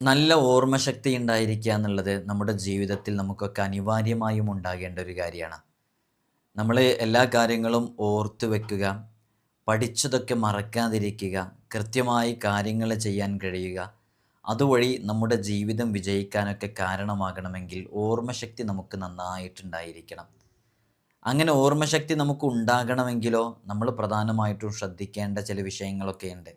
നല്ല ഓർമ്മശക്തി ഉണ്ടായിരിക്കുക എന്നുള്ളത് നമ്മുടെ ജീവിതത്തിൽ നമുക്കൊക്കെ അനിവാര്യമായും ഉണ്ടാകേണ്ട ഒരു കാര്യമാണ്. നമ്മൾ എല്ലാ കാര്യങ്ങളും ഓർത്ത് വെക്കുക, പഠിച്ചതൊക്കെ മറക്കാതിരിക്കുക, കൃത്യമായി കാര്യങ്ങൾ ചെയ്യാൻ കഴിയുക, അതുവഴി നമ്മുടെ ജീവിതം വിജയിക്കാനൊക്കെ കാരണമാകണമെങ്കിൽ ഓർമ്മശക്തി നമുക്ക് നന്നായിട്ടുണ്ടായിരിക്കണം. അങ്ങനെ ഓർമ്മശക്തി നമുക്ക് ഉണ്ടാകണമെങ്കിലോ നമ്മൾ പ്രധാനമായിട്ടും ശ്രദ്ധിക്കേണ്ട ചില വിഷയങ്ങളൊക്കെ ഉണ്ട്.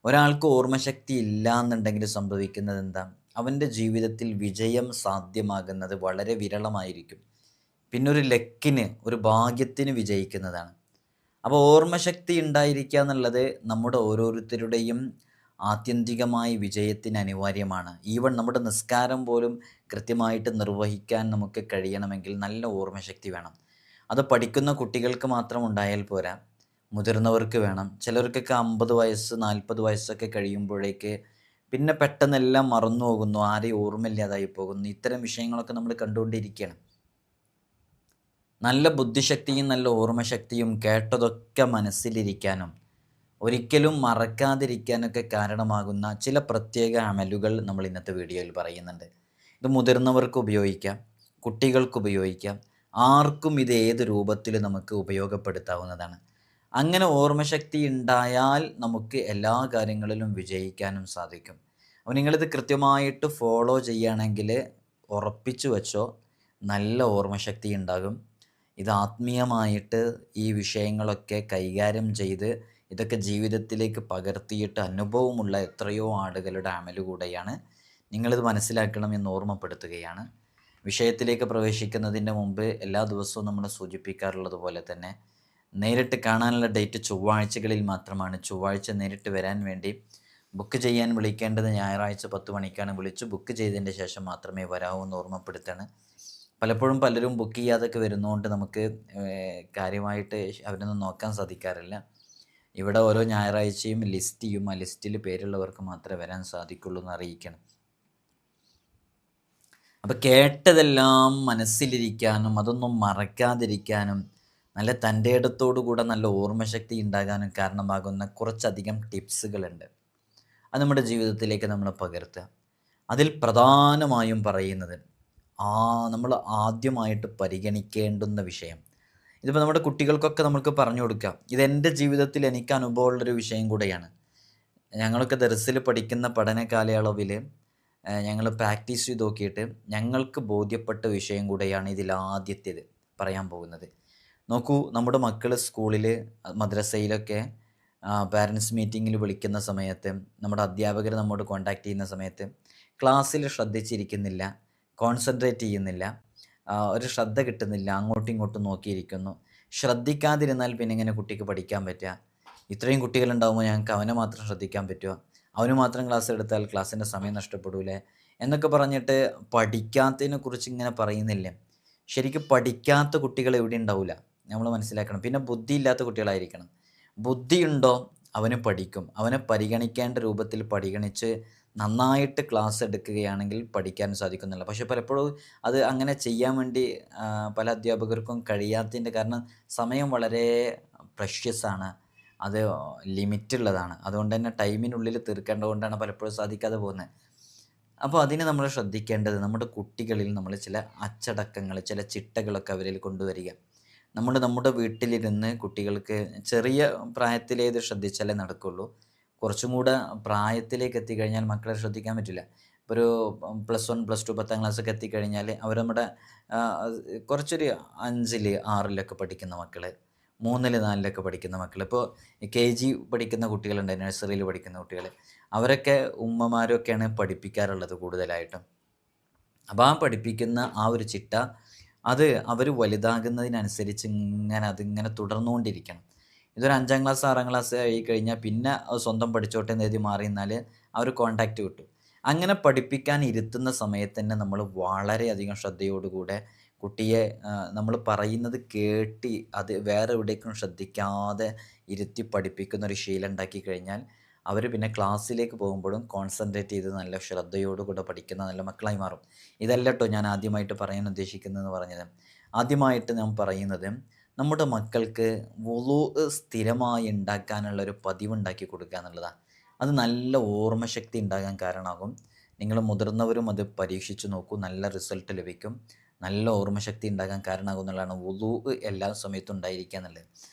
ഒരാൾക്ക് ഓർമ്മശക്തി ഇല്ല എന്നുണ്ടെങ്കിൽ സംഭവിക്കുന്നത് എന്താ? അവൻ്റെ ജീവിതത്തിൽ വിജയം സാധ്യമാകുന്നത് വളരെ വിരളമായിരിക്കും. പിന്നെ ഒരു ലക്കിന്, ഒരു ഭാഗ്യത്തിന് വിജയിക്കുന്നതാണ്. അപ്പോൾ ഓർമ്മശക്തി ഉണ്ടായിരിക്കുക എന്നുള്ളത് നമ്മുടെ ഓരോരുത്തരുടെയും ആത്യന്തികമായ വിജയത്തിന് അനിവാര്യമാണ്. ഈവൻ നമ്മുടെ നിസ്കാരം പോലും കൃത്യമായിട്ട് നിർവഹിക്കാൻ നമുക്ക് കഴിയണമെങ്കിൽ നല്ല ഓർമ്മശക്തി വേണം. അത് പഠിക്കുന്ന കുട്ടികൾക്ക് മാത്രം ഉണ്ടായാൽ പോരാ, മുതിർന്നവർക്ക് വേണം. ചിലർക്കൊക്കെ 50 വയസ്സ് 40 വയസ്സൊക്കെ കഴിയുമ്പോഴേക്ക് പിന്നെ പെട്ടെന്നെല്ലാം മറന്നു പോകുന്നു, ആരെയും ഓർമ്മയില്ലാതായി പോകുന്നു. ഇത്തരം വിഷയങ്ങളൊക്കെ നമ്മൾ കണ്ടുകൊണ്ടിരിക്കുകയാണ്. നല്ല ബുദ്ധിശക്തിയും നല്ല ഓർമ്മശക്തിയും കേട്ടതൊക്കെ മനസ്സിലിരിക്കാനും ഒരിക്കലും മറക്കാതിരിക്കാനൊക്കെ കാരണമാകുന്ന ചില പ്രത്യേക അമലുകൾ നമ്മൾ ഇന്നത്തെ വീഡിയോയിൽ പറയുന്നുണ്ട്. ഇത് മുതിർന്നവർക്ക് ഉപയോഗിക്കാം, കുട്ടികൾക്ക് ഉപയോഗിക്കാം, ആർക്കും ഇത് ഏത് രൂപത്തിൽ നമുക്ക് ഉപയോഗപ്പെടുത്താവുന്നതാണ്. അങ്ങനെ ഓർമ്മശക്തി ഉണ്ടായാൽ നമുക്ക് എല്ലാ കാര്യങ്ങളിലും വിജയിക്കാനും സാധിക്കും. അപ്പോൾ നിങ്ങളിത് കൃത്യമായിട്ട് ഫോളോ ചെയ്യുകയാണെങ്കിൽ ഉറപ്പിച്ചു വെച്ചോ, നല്ല ഓർമ്മശക്തി ഉണ്ടാകും. ഇത് ആത്മീയമായിട്ട് ഈ വിഷയങ്ങളൊക്കെ കൈകാര്യം ചെയ്ത് ഇതൊക്കെ ജീവിതത്തിലേക്ക് പകർത്തിയിട്ട് അനുഭവമുള്ള എത്രയോ ആളുകളുടെ അമല് കൂടെയാണ്. നിങ്ങളിത് മനസ്സിലാക്കണം എന്ന് ഓർമ്മപ്പെടുത്തുകയാണ്. വിഷയത്തിലേക്ക് പ്രവേശിക്കുന്നതിൻ്റെ മുമ്പ് എല്ലാ ദിവസവും നമ്മൾ സൂചിപ്പിക്കാറുള്ളത് പോലെ തന്നെ നേരിട്ട് കാണാനുള്ള ഡേറ്റ് ചൊവ്വാഴ്ചകളിൽ മാത്രമാണ്. ചൊവ്വാഴ്ച നേരിട്ട് വരാൻ വേണ്ടി ബുക്ക് ചെയ്യാൻ വിളിക്കേണ്ടത് ഞായറാഴ്ച 10 മണിക്കാണ്. വിളിച്ചു ബുക്ക് ചെയ്തതിൻ്റെ ശേഷം മാത്രമേ വരാവൂ എന്ന് ഓർമ്മപ്പെടുത്താണ്. പലപ്പോഴും പലരും ബുക്ക് ചെയ്യാതൊക്കെ വരുന്നതുകൊണ്ട് നമുക്ക് കാര്യമായിട്ട് അവരൊന്നും നോക്കാൻ സാധിക്കാറില്ല. ഇവിടെ ഓരോ ഞായറാഴ്ചയും ലിസ്റ്റ് ചെയ്യും. ആ ലിസ്റ്റിൽ പേരുള്ളവർക്ക് മാത്രമേ വരാൻ സാധിക്കുള്ളൂ എന്ന് അറിയിക്കണം. അപ്പോൾ കേട്ടതെല്ലാം മനസ്സിലിരിക്കാനും അതൊന്നും മറക്കാതിരിക്കാനും നല്ല തൻ്റെ ഇടത്തോടു കൂടെ നല്ല ഓർമ്മശക്തി ഉണ്ടാകാനും കാരണമാകുന്ന കുറച്ചധികം ടിപ്സുകളുണ്ട്. അത് നമ്മുടെ ജീവിതത്തിലേക്ക് നമ്മൾ പകർത്തുക. അതിൽ പ്രധാനമായും പറയുന്നത് നമ്മൾ ആദ്യമായിട്ട് പരിഗണിക്കേണ്ടുന്ന വിഷയം, ഇതിപ്പോൾ നമ്മുടെ കുട്ടികൾക്കൊക്കെ നമുക്ക് പറഞ്ഞു കൊടുക്കാം. ഇതെൻ്റെ ജീവിതത്തിൽ എനിക്ക് അനുഭവമുള്ളൊരു വിഷയം കൂടെയാണ്. ഞങ്ങളൊക്കെ ദർസിൽ പഠിക്കുന്ന പഠന കാലയളവിൽ ഞങ്ങൾ പ്രാക്ടീസ് ചെയ്ത് നോക്കിയിട്ട് ഞങ്ങൾക്ക് ബോധ്യപ്പെട്ട വിഷയം കൂടെയാണ് ഇതിലാദ്യത്തേത് പറയാൻ പോകുന്നത്. നോക്കൂ, നമ്മുടെ മക്കൾ സ്കൂളിൽ മദ്രസയിലൊക്കെ പാരൻസ് മീറ്റിങ്ങിൽ വിളിക്കുന്ന സമയത്ത്, നമ്മുടെ അധ്യാപകർ നമ്മോട് കോൺടാക്റ്റ് ചെയ്യുന്ന സമയത്ത് ക്ലാസ്സിൽ ശ്രദ്ധിച്ചിരിക്കുന്നില്ല, കോൺസെൻട്രേറ്റ് ചെയ്യുന്നില്ല, ഒരു ശ്രദ്ധ കിട്ടുന്നില്ല, അങ്ങോട്ടും ഇങ്ങോട്ടും നോക്കിയിരിക്കുന്നു. ശ്രദ്ധിക്കാതിരുന്നാൽ പിന്നെ എങ്ങനെ കുട്ടിക്ക് പഠിക്കാൻ പറ്റുക? ഇത്രയും കുട്ടികളുണ്ടാകുമ്പോൾ ഞങ്ങൾക്ക് അവനെ മാത്രം ശ്രദ്ധിക്കാൻ പറ്റുമോ? അവന് മാത്രം ക്ലാസ് എടുത്താൽ ക്ലാസ്സിൻ്റെ സമയം നഷ്ടപ്പെടൂലേ എന്നൊക്കെ പറഞ്ഞിട്ട് പഠിക്കാത്തതിനെ കുറിച്ച് ഇങ്ങനെ പറയുന്നില്ലേ. ശരിക്കും പഠിക്കാത്ത കുട്ടികൾ എവിടെ ഉണ്ടാവില്ല, നമ്മൾ മനസ്സിലാക്കണം. പിന്നെ ബുദ്ധിയില്ലാത്ത കുട്ടികളായിരിക്കണം. ബുദ്ധിയുണ്ടോ അവന് പഠിക്കും. അവനെ പരിഗണിക്കേണ്ട രൂപത്തിൽ പരിഗണിച്ച് നന്നായിട്ട് ക്ലാസ് എടുക്കുകയാണെങ്കിൽ പഠിക്കാൻ സാധിക്കുന്നില്ല. പക്ഷെ പലപ്പോഴും അത് അങ്ങനെ ചെയ്യാൻ വേണ്ടി പല അധ്യാപകർക്കും കഴിയാത്തതിൻ്റെ കാരണം സമയം വളരെ പ്രഷ്യസാണ്, അത് ലിമിറ്റുള്ളതാണ്. അതുകൊണ്ട് തന്നെ ടൈമിനുള്ളിൽ തീർക്കേണ്ടതുകൊണ്ടാണ് പലപ്പോഴും സാധിക്കാതെ പോകുന്നത്. അപ്പോൾ അതിന് നമ്മൾ ശ്രദ്ധിക്കേണ്ടത് നമ്മുടെ കുട്ടികളിൽ നമ്മൾ ചില അച്ചടക്കങ്ങൾ, ചില ചിട്ടകളൊക്കെ അവരിൽ കൊണ്ടുവരിക. നമ്മുടെ വീട്ടിലിരുന്ന് കുട്ടികൾക്ക് ചെറിയ പ്രായത്തിലേ ഇത് ശ്രദ്ധിച്ചാലേ നടക്കുള്ളൂ. കുറച്ചും കൂടെ പ്രായത്തിലേക്ക് എത്തിക്കഴിഞ്ഞാൽ മക്കളെ ശ്രദ്ധിക്കാൻ പറ്റില്ല. ഇപ്പോൾ ഒരു +1 +2 10ാം ക്ലാസ്സൊക്കെ എത്തിക്കഴിഞ്ഞാൽ അവർ നമ്മുടെ കുറച്ചൊരു 5ൽ 6ലൊക്കെ പഠിക്കുന്ന മക്കൾ, 3ൽ 4ലൊക്കെ പഠിക്കുന്ന മക്കൾ, ഇപ്പോൾ KG പഠിക്കുന്ന കുട്ടികളുണ്ട്, നഴ്സറിയിൽ പഠിക്കുന്ന കുട്ടികൾ, അവരൊക്കെ ഉമ്മമാരൊക്കെയാണ് പഠിപ്പിക്കാറുള്ളത് കൂടുതലായിട്ടും. അപ്പോൾ ആ പഠിപ്പിക്കുന്ന ആ ഒരു ചിട്ട അത് അവർ വലുതാകുന്നതിനനുസരിച്ച് അതിങ്ങനെ തുടർന്നുകൊണ്ടിരിക്കണം. ഇതൊരു 5ാം ക്ലാസ് 6ാം ക്ലാസ് ആയി കഴിഞ്ഞാൽ പിന്നെ അത് സ്വന്തം പഠിച്ചോട്ടെ എന്ന് എഴുതി മാറി നിന്നാൽ ആ ഒരു കോൺടാക്റ്റ് കിട്ടും. അങ്ങനെ പഠിപ്പിക്കാൻ ഇരുത്തുന്ന സമയത്ത് തന്നെ നമ്മൾ വളരെയധികം ശ്രദ്ധയോടുകൂടെ കുട്ടിയെ നമ്മൾ പറയുന്നത് കേട്ട് അത് വേറെ എവിടേക്കും ശ്രദ്ധിക്കാതെ ഇരുത്തി പഠിപ്പിക്കുന്ന ഒരു ശീലം ഉണ്ടാക്കി കഴിഞ്ഞാൽ അവർ പിന്നെ ക്ലാസ്സിലേക്ക് പോകുമ്പോഴും കോൺസെൻട്രേറ്റ് ചെയ്ത് നല്ല ശ്രദ്ധയോടുകൂടെ പഠിക്കുന്ന നല്ല മക്കളായി മാറും. ഇതല്ല കേട്ടോ ഞാൻ ആദ്യമായിട്ട് പറയാൻ ഉദ്ദേശിക്കുന്നതെന്ന് പറഞ്ഞത്. ആദ്യമായിട്ട് ഞാൻ പറയുന്നത് നമ്മുടെ മക്കൾക്ക് വുളൂ സ്ഥിരമായി ഉണ്ടാക്കാനുള്ളൊരു പതിവുണ്ടാക്കി കൊടുക്കുക എന്നുള്ളതാണ്. അത് നല്ല ഓർമ്മശക്തി ഉണ്ടാകാൻ കാരണമാകും. നിങ്ങൾ മുതിർന്നവരും അത് പരീക്ഷിച്ച് നോക്കൂ. നല്ല റിസൾട്ട് ലഭിക്കും. നല്ല ഓർമ്മശക്തി ഉണ്ടാകാൻ കാരണമാകും എന്നുള്ളതാണ്. വുളൂ എല്ലാ സമയത്തും ഉണ്ടായിരിക്കുക എന്നുള്ളത്.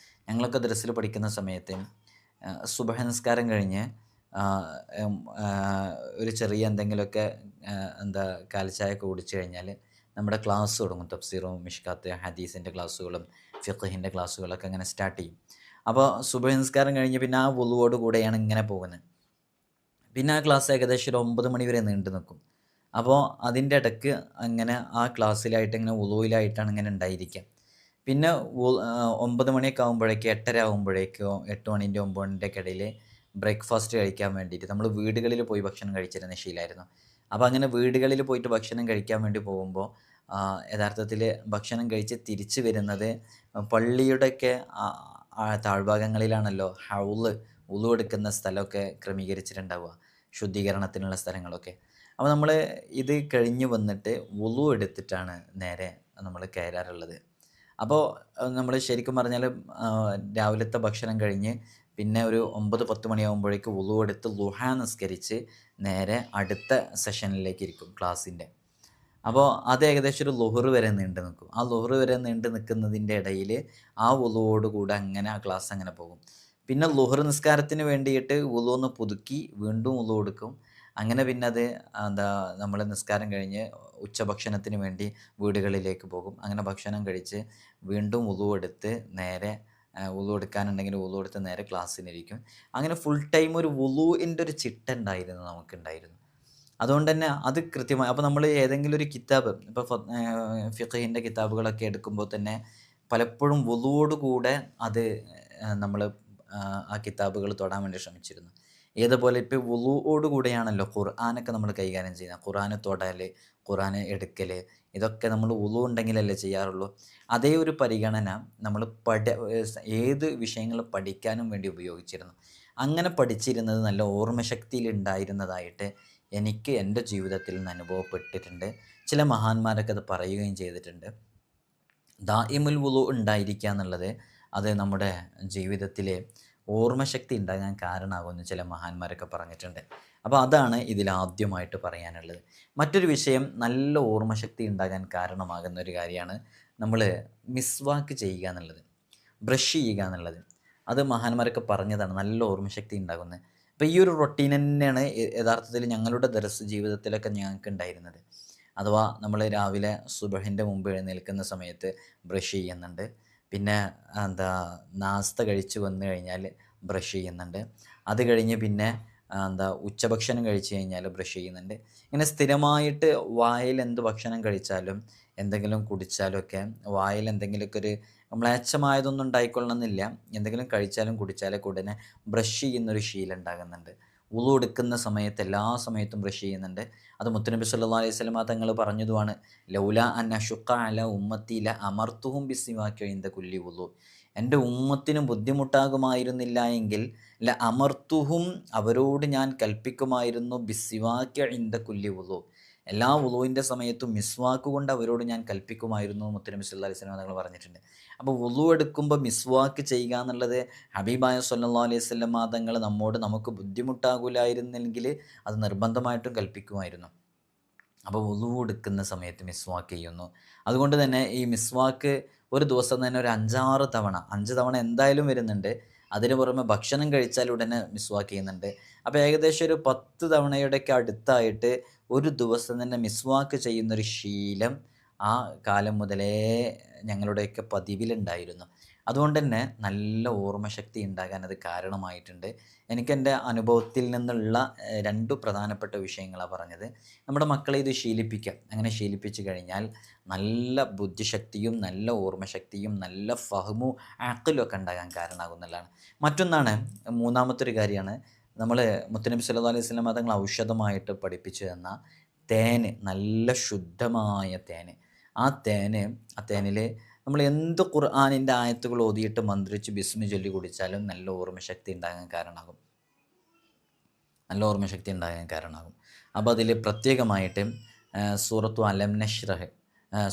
ഞങ്ങളൊക്കെ ദർസിൽ പഠിക്കുന്ന സമയത്ത് സുബഹ നിസ്കാരം കഴിഞ്ഞ് ആ, ഉം, ആ, ഒരു ചെറിയ എന്തെങ്കിലുമൊക്കെ എന്താ കാലിച്ചായൊക്കെ കുടിച്ചു കഴിഞ്ഞാൽ നമ്മുടെ ക്ലാസ് തുടങ്ങും. തഫ്സീറും മിഷ്കാത്ത് ഹദീസിൻ്റെ ക്ലാസ്സുകളും ഫിഖഹിൻ്റെ ക്ലാസ്സുകളൊക്കെ അങ്ങനെ സ്റ്റാർട്ട് ചെയ്യും. അപ്പോൾ സുബഹി നിസ്കാരം കഴിഞ്ഞ് പിന്നെ ആ വുളുവോട് കൂടെയാണ് ഇങ്ങനെ പോകുന്നത്. പിന്നെ ആ ക്ലാസ് ഏകദേശം ഒരു 9 മണി വരെ നീണ്ടു നിൽക്കും. അപ്പോൾ അതിൻ്റെ ഇടയ്ക്ക് അങ്ങനെ ആ ക്ലാസ്സിലായിട്ട് ഇങ്ങനെ വുളുവിലായിട്ടാണ് ഇങ്ങനെ ഉണ്ടായിരിക്കുക. പിന്നെ 9 മണിയൊക്കെ ആകുമ്പോഴേക്കും 8:30 ആകുമ്പോഴേക്കോ 8 മണിൻ്റെ 9 മണിൻ്റെ ഒക്കെ ഇടയിൽ ബ്രേക്ക്ഫാസ്റ്റ് കഴിക്കാൻ വേണ്ടിയിട്ട് നമ്മൾ വീടുകളിൽ പോയി ഭക്ഷണം കഴിച്ചിരുന്ന ശീലമായിരുന്നു. അപ്പോൾ അങ്ങനെ വീടുകളിൽ പോയിട്ട് ഭക്ഷണം കഴിക്കാൻ വേണ്ടി പോകുമ്പോൾ യഥാർത്ഥത്തിൽ ഭക്ഷണം കഴിച്ച് തിരിച്ച് വരുന്നത് പള്ളിയുടെയൊക്കെ താഴ്ഭാഗങ്ങളിലാണല്ലോ ഹൗള് വുളു എടുക്കുന്ന സ്ഥലമൊക്കെ ക്രമീകരിച്ചിട്ടുണ്ടാവുക, ശുദ്ധീകരണത്തിനുള്ള സ്ഥലങ്ങളൊക്കെ. അപ്പോൾ നമ്മൾ ഇത് കഴിഞ്ഞ് വന്നിട്ട് വുളു എടുത്തിട്ടാണ് നേരെ നമ്മൾ കയറാറുള്ളത്. അപ്പോൾ നമ്മൾ ശരിക്കും പറഞ്ഞാൽ രാവിലത്തെ ഭക്ഷണം കഴിഞ്ഞ് പിന്നെ ഒരു 9-10 മണിയാകുമ്പോഴേക്ക് വുളു എടുത്ത് ളുഹാ നിസ്കരിച്ച് നേരെ അടുത്ത സെഷനിലേക്ക് ഇരിക്കും ക്ലാസ്സിൻ്റെ. അപ്പോൾ അത് ഏകദേശം ഒരു ളുഹർ വരെ നീണ്ടു നിൽക്കും. ആ ളുഹർ വരെ നീണ്ടു നിൽക്കുന്നതിൻ്റെ ഇടയിൽ ആ വുളുവോടുകൂടെ അങ്ങനെ ആ ക്ലാസ് അങ്ങനെ പോകും. പിന്നെ ളുഹർ നിസ്കാരത്തിന് വേണ്ടിയിട്ട് വുളു ഒന്ന് പുതുക്കി വീണ്ടും വുളു എടുക്കും. അങ്ങനെ പിന്നെ അത് എന്താ നമ്മൾ നിസ്കാരം കഴിഞ്ഞ് ഉച്ചഭക്ഷണത്തിന് വേണ്ടി വീടുകളിലേക്ക് പോകും. അങ്ങനെ ഭക്ഷണം കഴിച്ച് വീണ്ടും വുളു എടുത്ത് നേരെ വുളു എടുക്കാനുണ്ടെങ്കിൽ വുളു എടുത്ത് നേരെ ക്ലാസ്സിനിരിക്കും. അങ്ങനെ ഫുൾ ടൈം ഒരു വുളുവിൻ്റെ ഒരു ചിട്ട ഉണ്ടായിരുന്നു, നമുക്കുണ്ടായിരുന്നു. അതുകൊണ്ട് തന്നെ അത് കൃത്യമായി അപ്പോൾ നമ്മൾ ഏതെങ്കിലും ഒരു കിതാബ് ഇപ്പോൾ ഫിഖഹിൻ്റെ കിതാബുകളൊക്കെ എടുക്കുമ്പോൾ തന്നെ പലപ്പോഴും വുളുവോട് കൂടെ അത് നമ്മൾ ആ കിതാബുകൾ തൊടാൻ വേണ്ടി ശ്രമിച്ചിരുന്നു. ഏതുപോലെ ഇപ്പോൾ വുളുവോട് കൂടെയാണല്ലോ ഖുർആനൊക്കെ നമ്മൾ കൈകാര്യം ചെയ്യുന്നത്. ഖുർആൻ തൊടൽ, ഖുർആൻ എടുക്കൽ, ഇതൊക്കെ നമ്മൾ വുളു ഉണ്ടെങ്കിലല്ലേ ചെയ്യാറുള്ളൂ. അതേ ഒരു പരിഗണന നമ്മൾ ഏത് വിഷയങ്ങൾ പഠിക്കാനും വേണ്ടി ഉപയോഗിച്ചിരുന്നു. അങ്ങനെ പഠിച്ചിരുന്നത് നല്ല ഓർമ്മശക്തിയിൽ ഉണ്ടായിരുന്നതായിട്ട് എനിക്ക് എൻ്റെ ജീവിതത്തിൽ നിന്ന് അനുഭവപ്പെട്ടിട്ടുണ്ട്. ചില മഹാന്മാരൊക്കെ അത് പറയുകയും ചെയ്തിട്ടുണ്ട്. ദായിമുൽ വുളു ഉണ്ടായിരിക്കുക എന്നുള്ളത് അത് നമ്മുടെ ജീവിതത്തിലെ ഓർമ്മശക്തി ഉണ്ടാകാൻ കാരണമാകുമെന്ന് ചില മഹാന്മാരൊക്കെ പറഞ്ഞിട്ടുണ്ട്. അപ്പോൾ അതാണ് ഇതിലാദ്യമായിട്ട് പറയാനുള്ളത്. മറ്റൊരു വിഷയം, നല്ല ഓർമ്മശക്തി ഉണ്ടാകാൻ കാരണമാകുന്ന ഒരു കാര്യമാണ് നമ്മൾ മിസ്വാക്ക് ചെയ്യുക എന്നുള്ളത്, ബ്രഷ് ചെയ്യുക എന്നുള്ളത്. അത് മഹാന്മാരൊക്കെ പറഞ്ഞതാണ് നല്ല ഓർമ്മശക്തി ഉണ്ടാകുന്നത്. അപ്പോൾ ഈ ഒരു റൊട്ടീൻ തന്നെയാണ് യഥാർത്ഥത്തിൽ ഞങ്ങളുടെ ദർസ് ജീവിതത്തിലൊക്കെ ഞങ്ങൾക്ക് ഉണ്ടായിരുന്നത്. അഥവാ നമ്മൾ രാവിലെ സുബഹിൻ്റെ മുമ്പ് എഴുന്നേൽക്കുന്ന സമയത്ത് ബ്രഷ് ചെയ്യുന്നുണ്ട്. പിന്നെ എന്താ നാസ്ത കഴിച്ച് വന്നു കഴിഞ്ഞാൽ ബ്രഷ് ചെയ്യുന്നുണ്ട്. അത് കഴിഞ്ഞ് പിന്നെ എന്താ ഉച്ചഭക്ഷണം കഴിച്ച് കഴിഞ്ഞാൽ ബ്രഷ് ചെയ്യുന്നുണ്ട്. ഇങ്ങനെ സ്ഥിരമായിട്ട് വായിൽ എന്ത് ഭക്ഷണം കഴിച്ചാലും എന്തെങ്കിലും കുടിച്ചാലും ഒക്കെ വായിൽ എന്തെങ്കിലുമൊക്കെ ഒരു മ്ലേച്ഛമായതൊന്നും ഉണ്ടായിക്കൊള്ളണമെന്നില്ല. എന്തെങ്കിലും കഴിച്ചാലും കുടിച്ചാലൊക്കെ ഉടനെ ബ്രഷ് ചെയ്യുന്നൊരു ശീലം ഉണ്ടാകുന്നുണ്ട്. വുളു എടുക്കുന്ന സമയത്ത് എല്ലാ സമയത്തും ബ്രഷ് ചെയ്യുന്നുണ്ട്. അത് മുത്തുനബി സല്ലല്ലാഹു അലൈഹി വസല്ലമ തങ്ങൾ പറഞ്ഞതുമാണ്. ലൗല അൻ അശുഖ അല ഉമ്മത്തി ല അമർത്തുഹും ബിസ്സിവാക്കി ഇൻദ കുല്ലി വുളു. എൻ്റെ ഉമ്മത്തിനും ബുദ്ധിമുട്ടാകുമായിരുന്നില്ല എങ്കിൽ ല അമർത്തുഹും, അവരോട് ഞാൻ കൽപ്പിക്കുമായിരുന്നു, ബിസ്സിവാക്കി ഇൻദ കുല്ലി വുളു, എല്ലാ വുളുവിൻ്റെ സമയത്തും മിസ്വാക്ക് കൊണ്ട് അവരോട് ഞാൻ കൽപ്പിക്കുമായിരുന്നു മുത്തുനബി സല്ലല്ലാഹു അലൈഹി വസല്ലം തങ്ങൾ പറഞ്ഞിട്ടുണ്ട്. അപ്പോൾ വുളു എടുക്കുമ്പോൾ മിസ്വാക്ക് ചെയ്യുക എന്നുള്ളത് ഹബീബായ സല്ലല്ലാഹു അലൈഹി വസല്ലം തങ്ങൾ നമുക്ക് ബുദ്ധിമുട്ടാകില്ലായിരുന്നെങ്കിൽ അത് നിർബന്ധമായിട്ടും കൽപ്പിക്കുമായിരുന്നു. അപ്പോൾ വുളു എടുക്കുന്ന സമയത്ത് മിസ്വാക്ക് ചെയ്യുന്നു. അതുകൊണ്ട് തന്നെ ഈ മിസ്വാക്ക് ഒരു ദിവസം തന്നെ ഒരു 5-6 തവണ, 5 തവണ എന്തായാലും വരുന്നുണ്ട്. അതിന് പുറമെ ഭക്ഷണം കഴിച്ചാൽ ഉടനെ മിസ്വാക്ക് ചെയ്യുന്നുണ്ട്. അപ്പോൾ ഏകദേശം ഒരു 10 തവണയുടെയൊക്കെ അടുത്തായിട്ട് ഒരു ദിവസം തന്നെ മിസ്വാക്ക് ചെയ്യുന്നൊരു ശീലം ആ കാലം മുതലേ ഞങ്ങളുടെയൊക്കെ പതിവിലുണ്ടായിരുന്നു. അതുകൊണ്ട് തന്നെ നല്ല ഓർമ്മശക്തി ഉണ്ടാകാൻ അത് കാരണമായിട്ടുണ്ട്. എനിക്കെൻ്റെ അനുഭവത്തിൽ നിന്നുള്ള 2 പ്രധാനപ്പെട്ട വിഷയങ്ങളാണ് പറഞ്ഞത്. നമ്മുടെ മക്കളെ ഇത് ശീലിപ്പിക്കുക. അങ്ങനെ ശീലിപ്പിച്ച് കഴിഞ്ഞാൽ നല്ല ബുദ്ധിശക്തിയും നല്ല ഓർമ്മശക്തിയും നല്ല ഫഹ്മു അഖ്ലും ഒക്കെ ഉണ്ടാകാൻ കാരണമാകുന്നതാണ്. മറ്റൊന്നാണ്, മൂന്നാമത്തെ ഒരു കാര്യമാണ്, നമ്മൾ മുത്തുനബി സല്ലല്ലാഹു അലൈഹി വസല്ലം തങ്ങൾ ഔഷധമായിട്ട് പഠിപ്പിച്ചു തന്ന തേന്, നല്ല ശുദ്ധമായ തേന്. ആ തേനിൽ നമ്മൾ എന്ത് ഖുർആനിൻ്റെ ആയത്തുകൾ ഓതിയിട്ട് മന്ത്രിച്ച് ബിസ്മി ചൊല്ലി കുടിച്ചാലും നല്ല ഓർമ്മശക്തി ഉണ്ടാകാൻ കാരണമാകും. നല്ല ഓർമ്മശക്തി ഉണ്ടാകാൻ കാരണമാകും. അപ്പോൾ അതിൽ പ്രത്യേകമായിട്ട് സൂറത്തു അലം നഷ്റഹ്,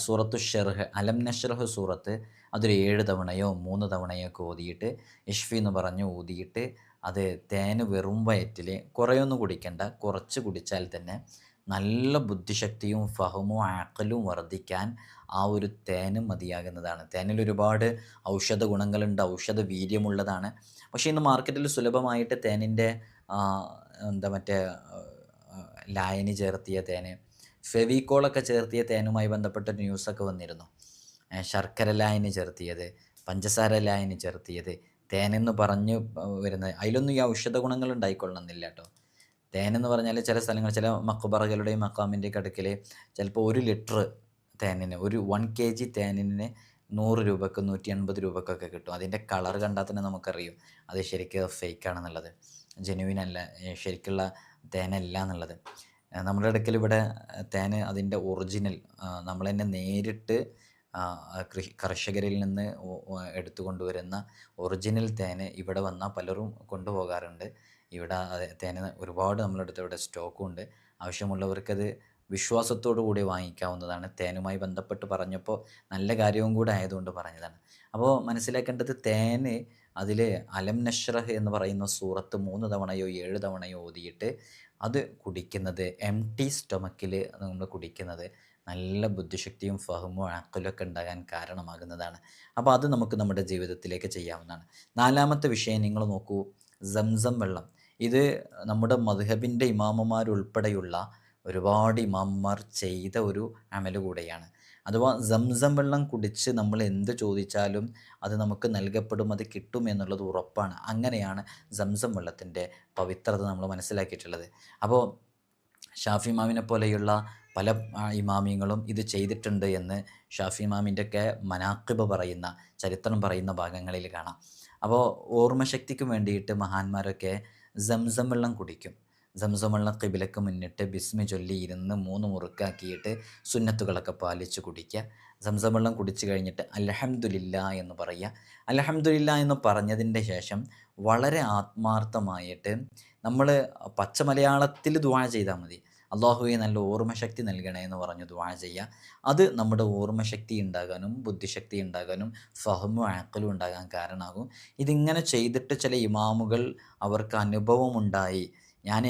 സൂറത്തു ഷെർഹ്, അലം നഷ്റഹ് സൂറത്ത് അതൊരു 7 തവണയോ 3 തവണയോ ഒക്കെ ഓതിയിട്ട് ഇഷ്ഫി എന്ന് പറഞ്ഞ് ഊതിയിട്ട് അത് തേന് വെറും വയറ്റിൽ കുറേയൊന്നും കുടിക്കണ്ട, കുറച്ച് കുടിച്ചാൽ തന്നെ നല്ല ബുദ്ധിശക്തിയും ഫഹമും അഖലും വർദ്ധിക്കാൻ ആ ഒരു തേന് മതിയാകുന്നതാണ്. തേനിൽ ഒരുപാട് ഔഷധ ഗുണങ്ങളുണ്ട്, ഔഷധ വീര്യമുള്ളതാണ്. പക്ഷേ ഇന്ന് മാർക്കറ്റിൽ സുലഭമായിട്ട് തേനിൻ്റെ എന്താ മറ്റേ ലായനി ചേർത്തിയ തേന്, ഫെവിക്കോളൊക്കെ ചേർത്തിയ തേനുമായി ബന്ധപ്പെട്ട ന്യൂസൊക്കെ വന്നിരുന്നു. ശർക്കര ലായനി ചേർത്തിയത്, പഞ്ചസാര ലായനി ചേർത്തിയത്, തേനെന്ന് പറഞ്ഞ് വരുന്നത് അതിലൊന്നും ഈ ഔഷധ ഗുണങ്ങൾ ഉണ്ടായിക്കൊള്ളണമെന്നില്ല കേട്ടോ. തേനെന്ന് പറഞ്ഞാൽ ചില സ്ഥലങ്ങൾ, ചില മക്ബറകളുടെയും മക്കാമിൻ്റെയൊക്കെ അടുക്കൽ ചിലപ്പോൾ 1 ലിറ്റർ തേനിന്, ഒരു 1 kg തേനിന് 100 രൂപക്ക് 180 രൂപക്കൊക്കെ കിട്ടും. അതിൻ്റെ കളർ കണ്ടാൽ തന്നെ നമുക്കറിയും അത് ശരിക്കും ഫേക്കാണെന്നുള്ളത്, ജെനുവിൻ അല്ല, ശരിക്കുള്ള തേനല്ല എന്നുള്ളത്. നമ്മുടെ അടുക്കൽ ഇവിടെ തേന് അതിൻ്റെ ഒറിജിനൽ നമ്മൾ തന്നെ നേരിട്ട് കർഷകരിൽ നിന്ന് എടുത്തു കൊണ്ടുവരുന്ന ഒറിജിനൽ തേന് ഇവിടെ വന്നാൽ പലരും കൊണ്ടുപോകാറുണ്ട്. ഇവിടെ തേന് ഒരുപാട് നമ്മുടെ അടുത്ത് ഇവിടെ സ്റ്റോക്കും ഉണ്ട്. ആവശ്യമുള്ളവർക്കത് വിശ്വാസത്തോടു കൂടി വാങ്ങിക്കാവുന്നതാണ്. തേനുമായി ബന്ധപ്പെട്ട് പറഞ്ഞപ്പോൾ നല്ല കാര്യവും കൂടെ ആയതുകൊണ്ട് പറഞ്ഞതാണ്. അപ്പോൾ മനസ്സിലാക്കേണ്ടത്, തേന് അതിൽ അലം നഷ്റഹ് എന്ന് പറയുന്ന സൂറത്ത് 3 തവണയോ 7 തവണയോ ഓതിയിട്ട് അത് കുടിക്കുന്നത്, എംപ്റ്റി സ്റ്റൊമക്കിൽ നമ്മൾ കുടിക്കുന്നത് നല്ല ബുദ്ധിശക്തിയും ഫഹമും അഖലൊക്കെ ഉണ്ടാകാൻ കാരണമാകുന്നതാണ്. അപ്പോൾ അത് നമുക്ക് നമ്മുടെ ജീവിതത്തിലേക്ക് ചെയ്യാവുന്നതാണ്. 4ാമത്തെ വിഷയം നിങ്ങൾ നോക്കൂ, സംസം വെള്ളം. ഇത് നമ്മുടെ മദ്ഹബിൻ്റെ ഇമാമുമാരുൾപ്പെടെയുള്ള ഒരുപാട് ഇമാമുമാർ ചെയ്ത ഒരു അമല് കൂടെയാണ്. അഥവാ സംസം വെള്ളം കുടിച്ച് നമ്മൾ എന്ത് ചോദിച്ചാലും അത് നമുക്ക് നൽകപ്പെടും, അത് കിട്ടും എന്നുള്ളത് ഉറപ്പാണ്. അങ്ങനെയാണ് സംസം വെള്ളത്തിൻ്റെ പവിത്രത നമ്മൾ മനസ്സിലാക്കിയിട്ടുള്ളത്. അപ്പോൾ ഷാഫി ഇമാമിനെ പോലെയുള്ള പല ഇമാമിയങ്ങളും ഇത് ചെയ്തിട്ടുണ്ട് എന്ന് ഷാഫി ഇമാമിൻ്റെയൊക്കെ മനാഖിബ് പറയുന്ന, ചരിത്രം പറയുന്ന ഭാഗങ്ങളിൽ കാണാം. അപ്പോൾ ഓർമ്മശക്തിക്ക് വേണ്ടിയിട്ട് മഹാന്മാരൊക്കെ സംസം വെള്ളം കുടിക്കും. സംസം വെള്ളം ഖിബിലക്ക് മുന്നിട്ട് ബിസ്മി ചൊല്ലി ഇരുന്ന് 3 മുറുക്കാക്കിയിട്ട് സുന്നത്തുകളൊക്കെ പാലിച്ച് കുടിക്കുക. സംസം വെള്ളം കുടിച്ച് കഴിഞ്ഞിട്ട് അൽഹംദുലില്ലാ എന്ന് പറയുക. അൽഹംദുലില്ലാ എന്ന് പറഞ്ഞതിൻ്റെ ശേഷം വളരെ ആത്മാർത്ഥമായിട്ട് നമ്മൾ പച്ച മലയാളത്തിൽ ദുആ ചെയ്താൽ മതി. അള്ളാഹുവെ നല്ല ഓർമ്മശക്തി നൽകണേ എന്ന് പറഞ്ഞ് ദുആ ചെയ്യുക. അത് നമ്മുടെ ഓർമ്മശക്തി ഉണ്ടാകാനും ബുദ്ധിശക്തി ഉണ്ടാകാനും ഫഹമും അഖലും ഉണ്ടാകാൻ കാരണമാകും. ഇതിങ്ങനെ ചെയ്തിട്ട് ചില ഇമാമുകൾ അവർക്ക് അനുഭവമുണ്ടായി,